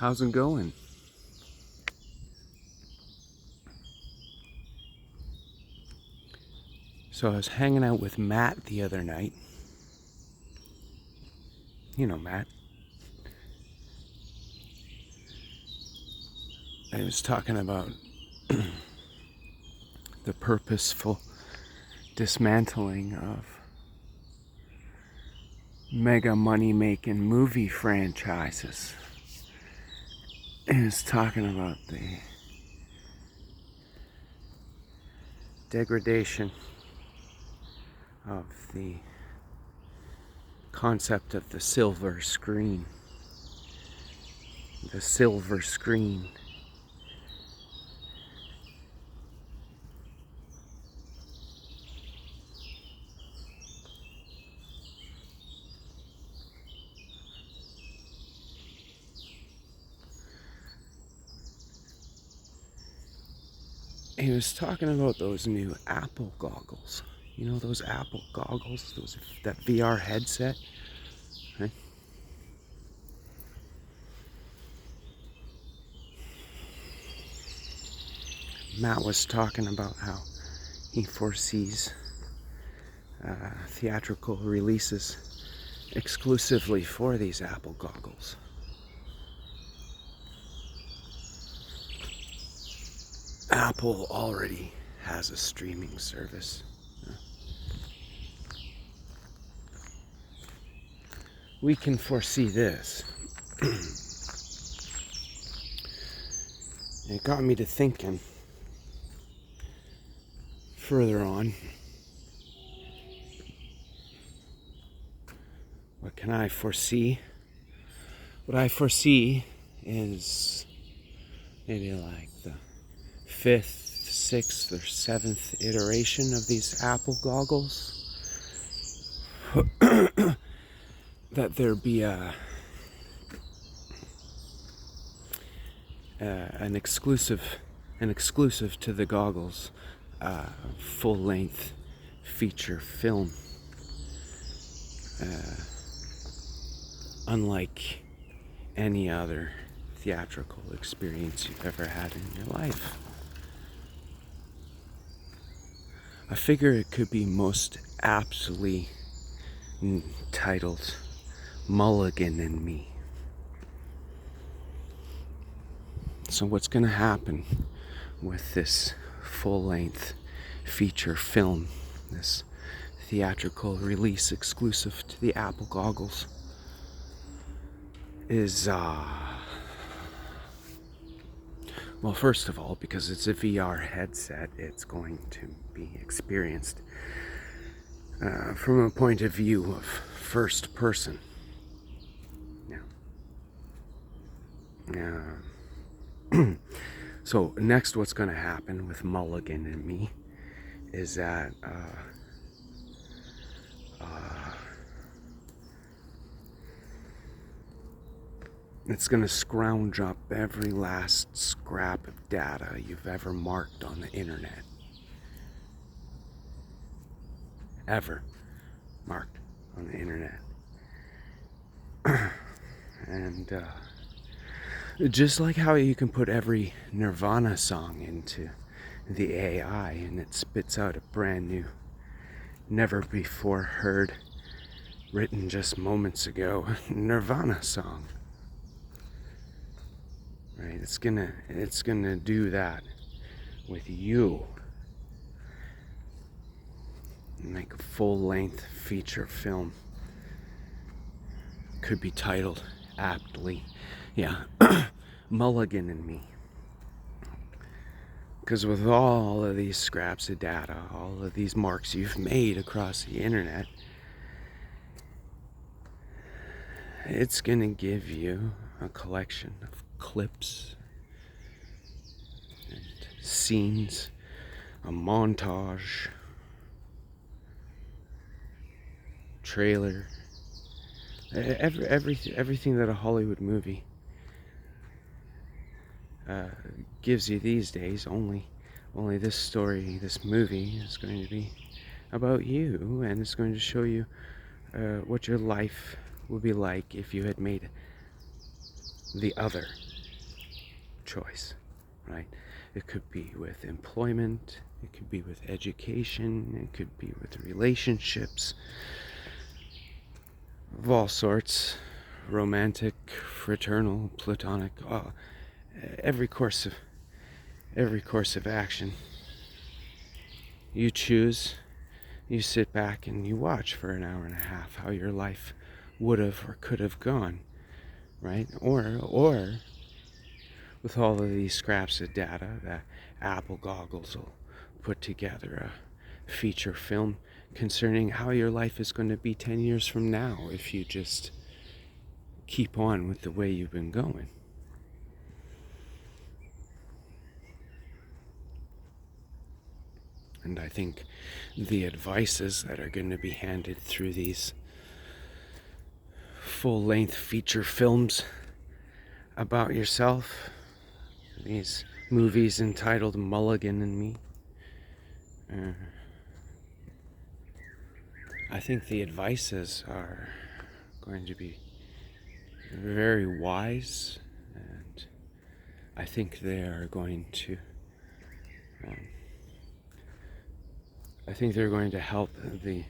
How's it going? So I was hanging out with Matt the other night. You know Matt. I was talking about the purposeful dismantling of mega money-making movie franchises. He was talking about the degradation of the concept of the silver screen. The silver screen. He was talking about those new Apple goggles. You know those Apple goggles, that VR headset, right? Matt was talking about how he foresees theatrical releases exclusively for these Apple goggles. Apple already has a streaming service. We can foresee this. It got me to thinking further on. What can I foresee? What I foresee is maybe like the 5th, 6th, or 7th iteration of these Apple goggles. That there be an exclusive to the goggles, full-length feature film, unlike any other theatrical experience you've ever had in your life. I figure it could be most aptly titled Mulligan and Me. So what's going to happen with this full-length feature film, this theatrical release exclusive to the Apple goggles, is well, first of all, because it's a VR headset, it's going to be experienced from a point of view of first person. So next, what's going to happen with Mulligan and Me is that it's going to scrounge up every last scrap of data you've ever marked on the internet. Ever marked on the internet. And just like how you can put every Nirvana song into the AI and it spits out a brand new, never before heard, written just moments ago Nirvana song. Right? It's gonna do that with you. Make a full-length feature film. Could be titled aptly, Mulligan and Me. Because with all of these scraps of data, all of these marks you've made across the internet, it's gonna give you a collection of clips and scenes, a montage, trailer, everything that a Hollywood movie gives you these days. Only this story, this movie, is going to be about you, and it's going to show you what your life would be like if you had made the other choice, right? It could be with employment, it could be with education, it could be with relationships of all sorts, romantic, fraternal, platonic, every course of action. You choose, you sit back and you watch for an hour and a half how your life would have or could have gone, right? Or with all of these scraps of data, that Apple goggles will put together a feature film concerning how your life is going to be 10 years from now if you just keep on with the way you've been going. And I think the advices that are going to be handed through these full-length feature films about yourself, these movies entitled Mulligan and Me, I think the advices are going to be very wise, and I think they are going to help the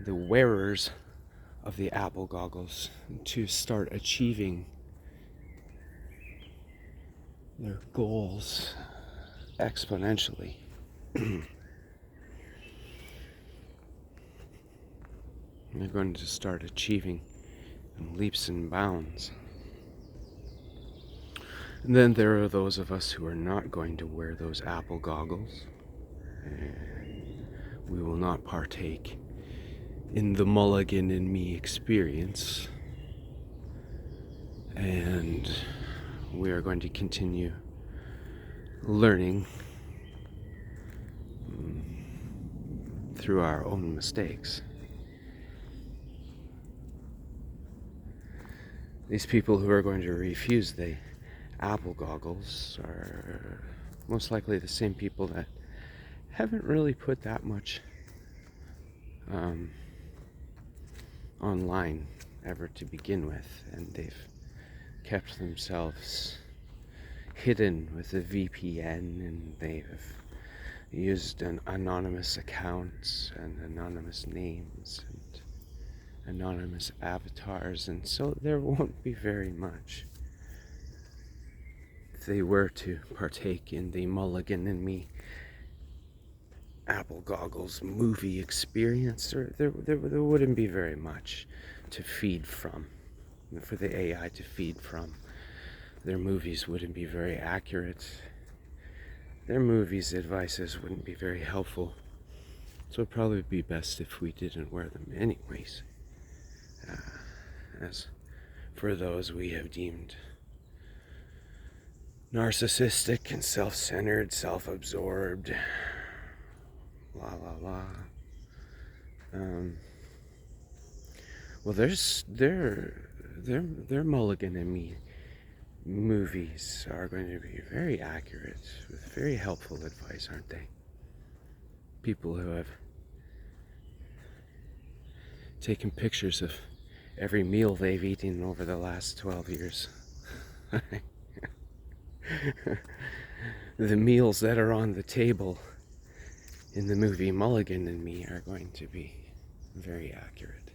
wearers of the Apple goggles to start achieving their goals exponentially. They're going to start achieving in leaps and bounds. And then there are those of us who are not going to wear those Apple goggles. And we will not partake in the Mulligan and Me experience. And we are going to continue learning through our own mistakes. These people who are going to refuse the Apple goggles are most likely the same people that haven't really put that much online ever to begin with, and they've kept themselves hidden with a VPN, and they've used anonymous accounts and anonymous names and anonymous avatars, and so there won't be very much. If they were to partake in the Mulligan and Me Apple goggles movie experience, there wouldn't be very much to feed from, for the AI to feed from. Their movies wouldn't be very accurate. Their movies' advices wouldn't be very helpful. So it'd probably be best if we didn't wear them anyways. As for those we have deemed narcissistic and self-centered, self-absorbed, la la la. Well, their Mulligan and Me movies are going to be very accurate with very helpful advice, aren't they? People who have taken pictures of every meal they've eaten over the last 12 years. The meals that are on the table in the movie Mulligan and Me are going to be very accurate.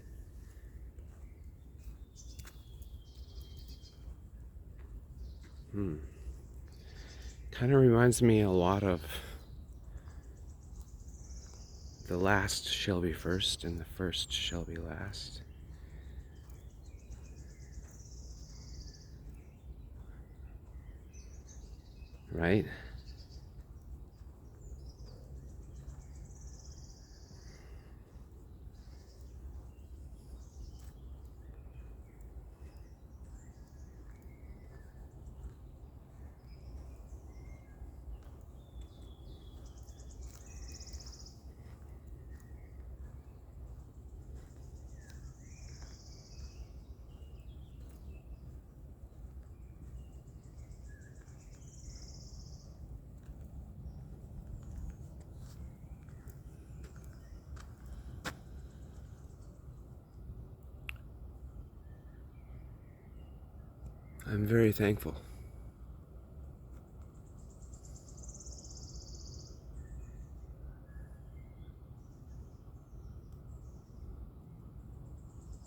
Kind of reminds me a lot of the last shall be first and the first shall be last. Right? I'm very thankful